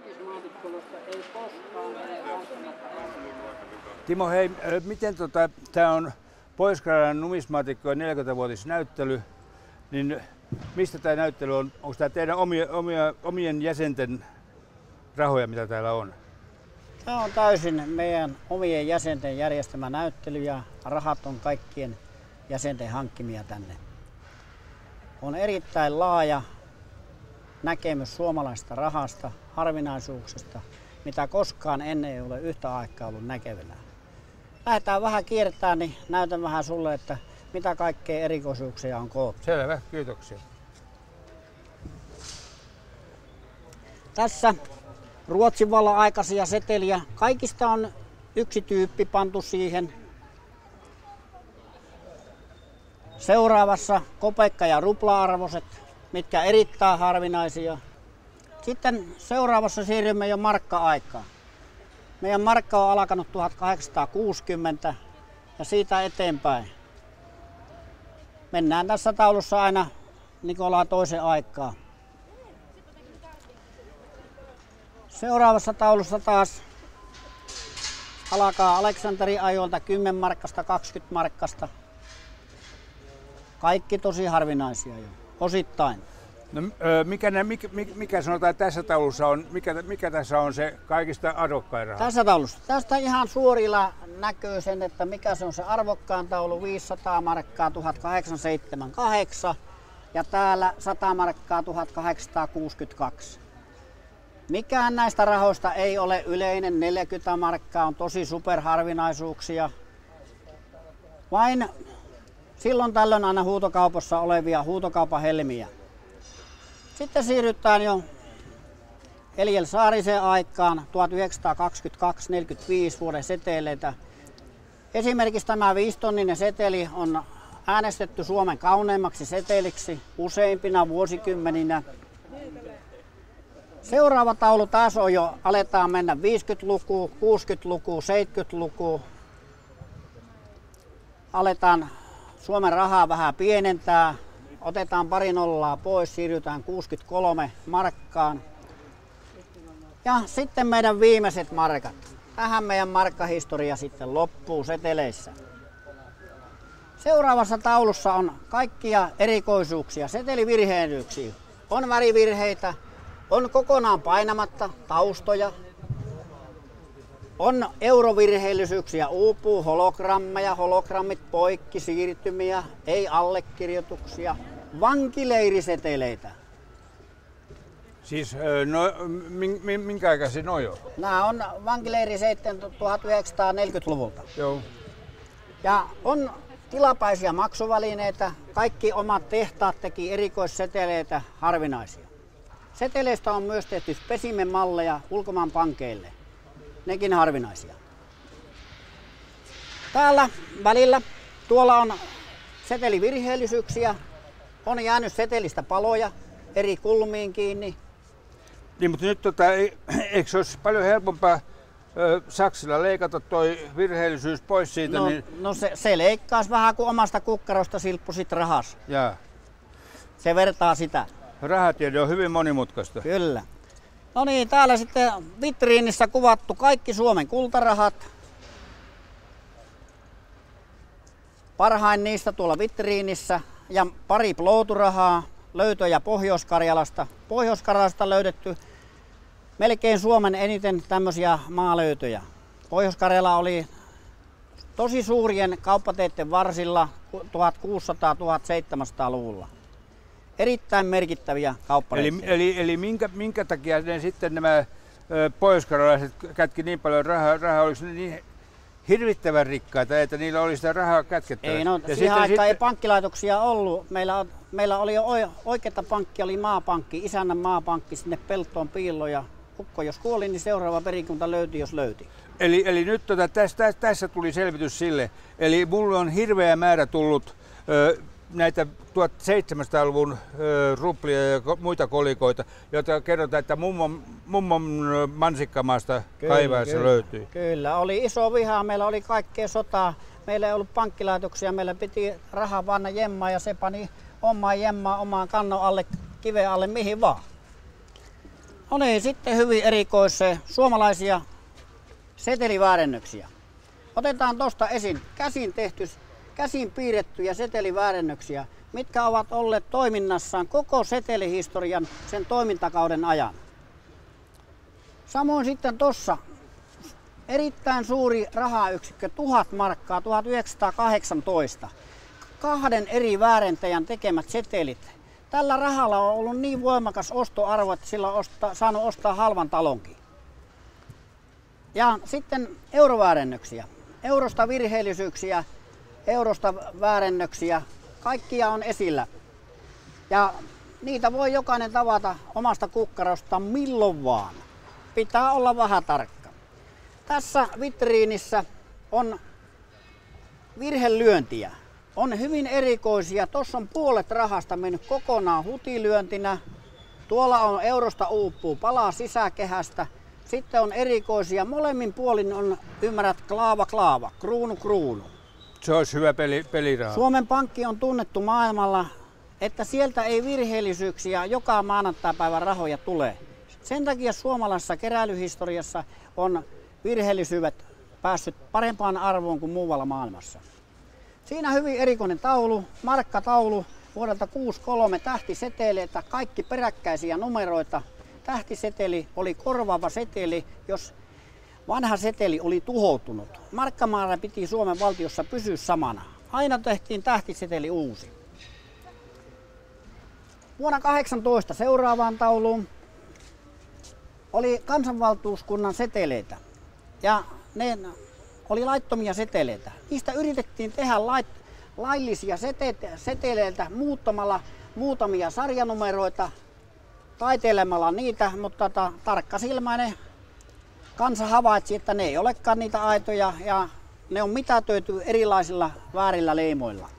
numismaatikkolusta ei koskaan ole välttämättä asunut. Timo, hei, miten tämä on Pohjois-Karjalan numismaatikkojen 40-vuotisnäyttely, niin mistä tämä näyttely on? Onko tämä teidän omien jäsenten rahoja, mitä täällä on? Tämä on täysin meidän omien jäsenten järjestämä näyttely ja rahat on kaikkien jäsenten hankkimia tänne. On erittäin laaja näkemys suomalaisesta rahasta, harvinaisuuksista, mitä koskaan ennen ei ole yhtä aikaa ollut näkevillä. Lähdetään vähän kiertämään, niin näytän vähän sulle, että mitä kaikkea erikoisuuksia on koottu. Selvä, kiitoksia. Tässä Ruotsin vallan aikaisia seteliä. Kaikista on yksi tyyppi pantu siihen. Seuraavassa kopeekka- ja rupla-arvoiset, mitkä erittäin harvinaisia. Sitten seuraavassa siirrymme jo markka-aikaan. Meidän markka on alkanut 1860 ja siitä eteenpäin. Mennään tässä taulussa aina Nikolaa toisen aikaa. Seuraavassa taulussa taas alkaa Aleksanterin ajoilta 10 markkasta, 20 markkasta. Kaikki tosi harvinaisia jo, osittain. No, mikä sanotaan tässä taulussa on, mikä tässä on se kaikista arvokkain raha? Tässä taulussa. Tästä ihan suorilla näkyy sen, että mikä se on se arvokkaan taulu, 500 markkaa 1878 ja täällä 100 markkaa 1862. Mikään näistä rahoista ei ole yleinen, 40 markkaa on tosi superharvinaisuuksia. Vain silloin tällöin aina huutokaupassa olevia huutokaupan helmiä. Sitten siirrytään jo Eliel Saarisen aikaan 1922-45 vuoden seteleitä. Esimerkiksi tämä 5-tonninen seteli on äänestetty Suomen kauneimmaksi seteliksi useimpina vuosikymmeninä. Seuraava taulu taas on jo, aletaan mennä 50-lukuun, 60-lukuun, 70-lukuun. Aletaan Suomen rahaa vähän pienentää. Otetaan pari nollaa pois, siirrytään 63 markkaan. Ja sitten meidän viimeiset markat. Tähän meidän markkahistoria sitten loppuu seteleissä. Seuraavassa taulussa on kaikkia erikoisuuksia, setelivirheellisyyksiä. On värivirheitä, on kokonaan painamatta taustoja, on eurovirheellisyyksiä, uupuu hologrammeja, hologrammit poikki, siirtymiä, ei allekirjoituksia, vankileiriseteleitä. Siis minkä aikaisia noi on? Nämä on vankileiriseitten 1940-luvulta. Joo. Ja on tilapäisiä maksuvälineitä, kaikki omat tehtaat teki erikoisseteleitä harvinaisia. Seteleistä on myös tehty spesimenmalleja ulkomaan pankeille, nekin harvinaisia. Täällä välillä tuolla on setelivirheellisyyksiä, on jäänyt setelistä paloja eri kulmiin kiinni. Niin, mutta nyt eikö se olisi paljon helpompaa saksilla leikata toi virheellisyys pois siitä? No se leikkaisi vähän kuin omasta kukkarosta silppusit rahas. Jaa. Se vertaa sitä. Rahatiede on hyvin monimutkaista. Kyllä. No niin, täällä sitten vitriinissä kuvattu kaikki Suomen kultarahat. Parhain niistä tuolla vitriinissä ja pari plouturahaa, löytöjä Pohjois-Karjalasta. Pohjois-Karjalasta löydetty melkein Suomen eniten tämmöisiä maalöytöjä. Pohjois-Karjala oli tosi suurien kauppateitten varsilla 1600-1700-luvulla. Erittäin merkittäviä kauppareittejä. Eli minkä takia ne sitten nämä pohjoiskarjalaiset kätki niin paljon rahaa, oliko ne niin hirvittävän rikkaita, että niillä oli sitä rahaa kätkettävästi? Ei, no siihen aikaan ei pankkilaitoksia ollut. Meillä oli jo oikeata pankkia, oli maapankki, isännän maapankki sinne peltoon piilloon ja ukko jos kuoli, niin seuraava perikunta löyti, jos löyti. Eli nyt tässä tuli selvitys sille. Eli mulle on hirveä määrä tullut näitä 1700-luvun ruplia ja muita kolikoita, joita kerrotaan, että mummon mansikkamaasta kaivaessa löytyi. Kyllä, oli iso viha, meillä oli kaikkea sotaa, meillä ei ollut pankkilaitoksia, meillä piti rahaa vanna jemmaa ja se pani omaan jemmaa omaan kannon alle, kiven alle, mihin vaan. No niin, sitten hyvin erikoisia suomalaisia seteliväärennöksiä. Otetaan tuosta esiin käsin piirrettyjä seteliväärennöksiä, mitkä ovat olleet toiminnassaan koko setelihistorian sen toimintakauden ajan. Samoin sitten tuossa erittäin suuri rahayksikkö, 1000 markkaa 1918. 2 eri väärentäjän tekemät setelit. Tällä rahalla on ollut niin voimakas ostoarvo, että sillä on saanut ostaa halvan talonkin. Ja sitten euroväärennöksiä. Eurosta virheellisyyksiä, eurosta väärennöksiä, kaikkia on esillä. Ja niitä voi jokainen tavata omasta kukkarosta milloin vaan. Pitää olla vähän tarkka. Tässä vitriinissä on virhelyöntiä. On hyvin erikoisia. Tuossa on puolet rahasta mennyt kokonaan hutilyöntinä. Tuolla on eurosta uupuu palaa sisäkehästä. Sitten on erikoisia. Molemmin puolin on, ymmärrät, klaava, kruunu. Se olisi hyvä peliraha. Suomen Pankki on tunnettu maailmalla, että sieltä ei virheellisyyksiä joka maanantaipäivän rahoja tule. Sen takia suomalaisessa keräilyhistoriassa on virheellisyydet päässyt parempaan arvoon kuin muualla maailmassa. Siinä hyvin erikoinen taulu, markkataulu vuodelta 63, tähtiseteleitä, kaikki peräkkäisiä numeroita. Tähtiseteli oli korvaava seteli, jos vanha seteli oli tuhoutunut. Markkamäärä piti Suomen valtiossa pysyä samana. Aina tehtiin tähtiseteli uusi. Vuonna 18 seuraavaan tauluun oli kansanvaltuuskunnan seteleitä. Ja ne oli laittomia seteleitä. Niistä yritettiin tehdä laillisia seteleitä muuttamalla muutamia sarjanumeroita, taiteilemalla niitä, mutta tarkkasilmäinen kansa havaitsi, että ne ei olekaan niitä aitoja ja ne on mitätöity erilaisilla väärillä leimoilla.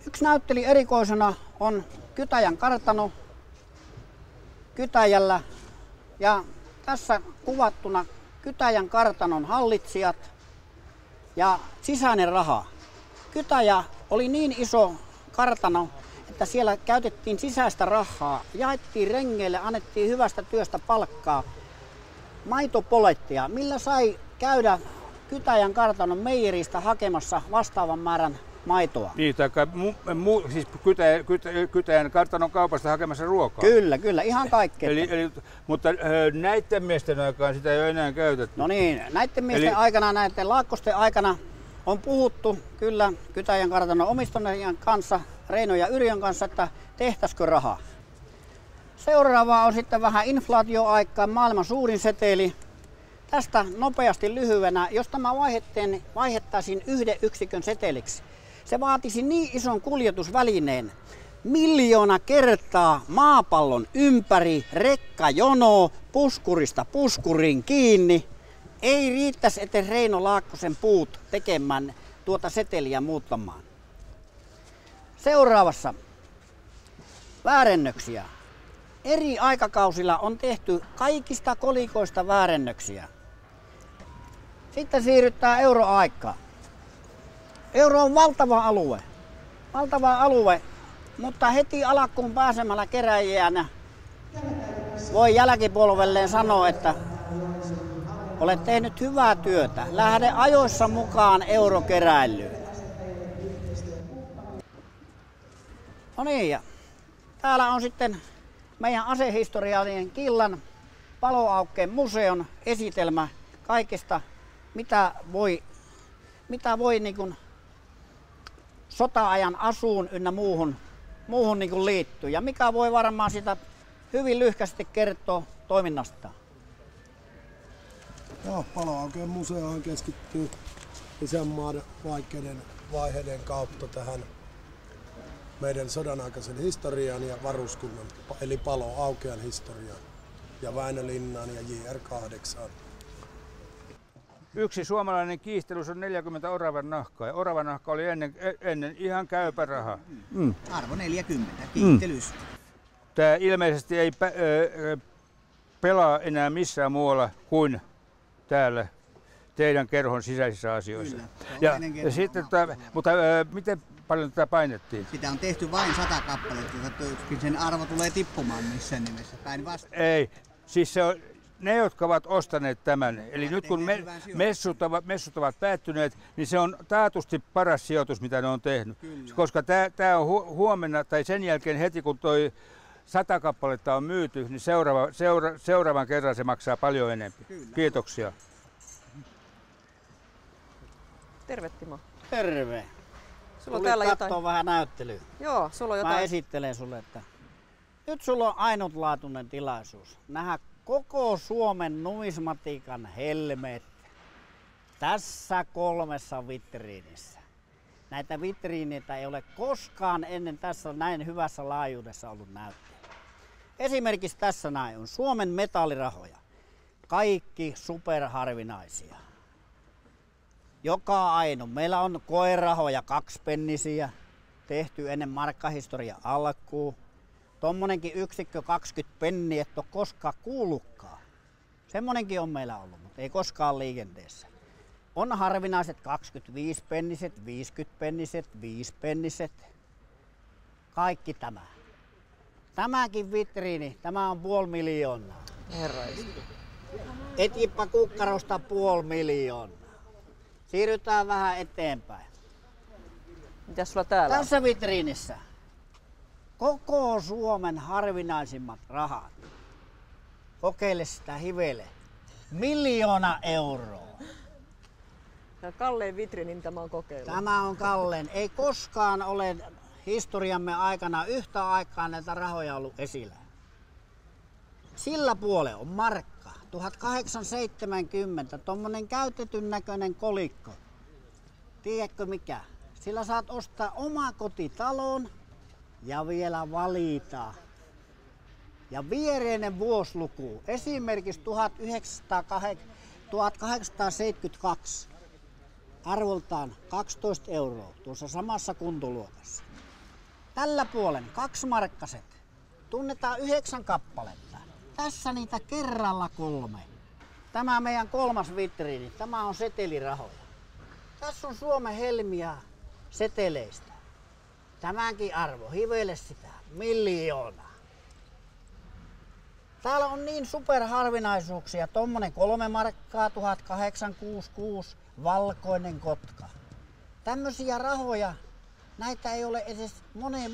Yksi näytteli erikoisena on Kytäjän kartano Kytäjällä ja tässä kuvattuna Kytäjän kartanon hallitsijat ja sisäinen raha. Kytäjä oli niin iso kartano, että siellä käytettiin sisäistä rahaa, jaettiin rengeille, annettiin hyvästä työstä palkkaa, maitopolettia, millä sai käydä Kytäjän kartanon meijeristä hakemassa vastaavan määrän maitoa. Niin, siis Kytäjän kartanon kaupasta hakemassa ruokaa. Kyllä, ihan kaikkea. Mutta näiden miesten aikaan sitä ei ole enää käytetty. No niin, näiden miesten aikana, näiden laakkosten aikana on puhuttu kyllä Kytäjän kartanon omistajien kanssa, Reino ja Yrjön kanssa, että tehtäisikö rahaa. Seuraava on sitten vähän inflaatioaikaa, maailman suurin seteli. Tästä nopeasti lyhyenä, jos tämä vaihettaisiin 1 yksikön seteliksi, se vaatisi niin ison kuljetusvälineen, 1 miljoona kertaa maapallon ympäri, rekkajono, puskurista puskuriin kiinni. Ei riittäisi etes Reino Laakkosen puut tekemään tuota seteliä muuttamaan. Seuraavassa väärennöksiä. Eri aikakausilla on tehty kaikista kolikoista väärennöksiä. Sitten siirrytään euroaikaan. Euro on valtava alue, mutta heti alkuun pääsemällä keräjänä voi jälkipolvelleen sanoa, että olet tehnyt hyvää työtä. Lähde ajoissa mukaan eurokeräilyyn. No niin, ja täällä on sitten meidän asehistoriallinen Killan Paloaukkeen museon esitelmä kaikesta, mitä voi niin kuin sota-ajan asuun ynnä muuhun niin kuin liittyä. Ja mikä voi varmaan sitä hyvin lyhkäisesti kertoa toiminnastaan. Joo, Paloaukeen museohan keskittyy isänmaan vaikeiden vaiheiden kautta tähän meidän sodanaikaisen historiaan ja varuskunnan, eli Paloaukean historiaan, ja Väinölinnaan ja JR8. Yksi suomalainen kiistelys on 40 oravan nahkaa, ja oravan nahka oli ennen ihan käypä raha. Arvo 40, kiistelys. Tämä ilmeisesti ei pelaa enää missään muualla kuin täällä teidän kerhon sisäisissä asioissa. Kyllä, ja sitten, mutta miten paljon tätä painettiin? Sitä on tehty vain 100 kappaletta, että sen arvo tulee tippumaan missään nimessä. Päinvastoin. Ei, siis se on ne, jotka ovat ostaneet tämän, eli nyt kun messut ovat päättyneet, niin se on taatusti paras sijoitus, mitä ne on tehnyt. Kyllä. Koska tämä on huomenna tai sen jälkeen heti, kun toi 100 kappaletta on myyty, niin seuraavan kerran se maksaa paljon enemmän. Kyllä. Kiitoksia. Terve Timo. Terve. Sulla on täällä jotain. Vähän näyttelyä. Joo, sulla on jotain. Mä esittelen sulle, että nyt sulla on ainutlaatuinen tilaisuus nähdä koko Suomen numismatiikan helmet tässä 3 vitriinissä. Näitä vitriineitä ei ole koskaan ennen tässä näin hyvässä laajuudessa ollut näytteillä. Esimerkiksi tässä näin on Suomen metallirahoja. Kaikki superharvinaisia. Joka ainoa. Meillä on koerahoja 2-pennisiä, tehty ennen markkahistorian alkuun. Tommonenkin yksikkö 20 penniä, et ole koskaan kuullutkaan. Semmonenkin on meillä ollut, mutta ei koskaan liikenteessä. On harvinaiset 25-penniset, 50-penniset, 5-penniset. Kaikki tämä. Tämäkin vitriini, tämä on 500 000. Herraisesti. Etipä kukkarosta 500 000. Siirrytään vähän eteenpäin. Mitäs sulla täällä on? Tässä vitriinissä koko Suomen harvinaisimmat rahat. Kokeile sitä hivele. 1 000 000 euroa. Tämä kallein vitriini, mitä mä oon kokeillut. Tämä on kallein. Ei koskaan ole historiamme aikana yhtä aikaa näitä rahoja ollut esillä. Sillä puolella on markka. 1870, tommonen käytetyn näköinen kolikko. Tiedätkö mikä? Sillä saat ostaa oma kotitalon ja vielä valita. Ja viereinen vuosiluku, esimerkiksi 1872, arvoltaan 12 euroa tuossa samassa kuntoluokassa. Tällä puolen 2-markkaset, tunnetaan 9 kappaletta. Tässä niitä kerralla 3. Tämä meidän 3. vitriini, tämä on setelirahoja. Tässä on Suomen helmiä seteleistä. Tämänkin arvo, hivele sitä, 1 000 000. Täällä on niin superharvinaisuuksia, tommonen 3 markkaa, 1866, valkoinen kotka. Tämmöisiä rahoja, näitä ei ole edes moneen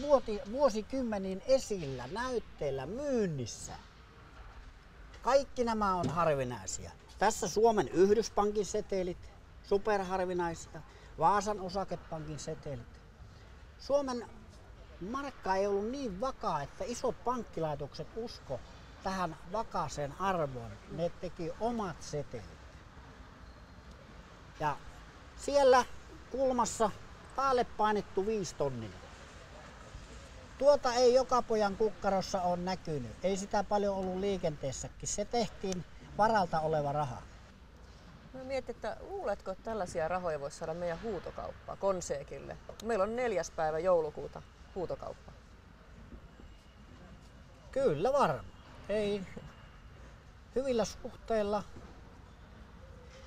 vuosikymmeniin esillä, näytteillä, myynnissä. Kaikki nämä on harvinaisia. Tässä Suomen Yhdyspankin setelit, superharvinaisia, Vaasan osakepankin setelit. Suomen markka ei ollut niin vakaa, että isot pankkilaitokset usko tähän vakaaseen arvoon. Ne teki omat setelit. Ja siellä kulmassa päälle painettu 5 tonninen. Tuota ei joka pojan kukkarossa ole näkynyt. Ei sitä paljon ollut liikenteessäkin. Se tehtiin varalta oleva raha. Mä mietin, että luuletko, että tällaisia rahoja voisi saada meidän huutokauppaan, Konseekille? Meillä on 4. päivä joulukuuta huutokauppa. Kyllä varmaan. Ei hyvillä suhteilla,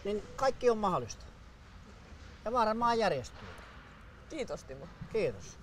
niin kaikki on mahdollista. Ja varmaan järjestyy. Kiitos Timo. Kiitos.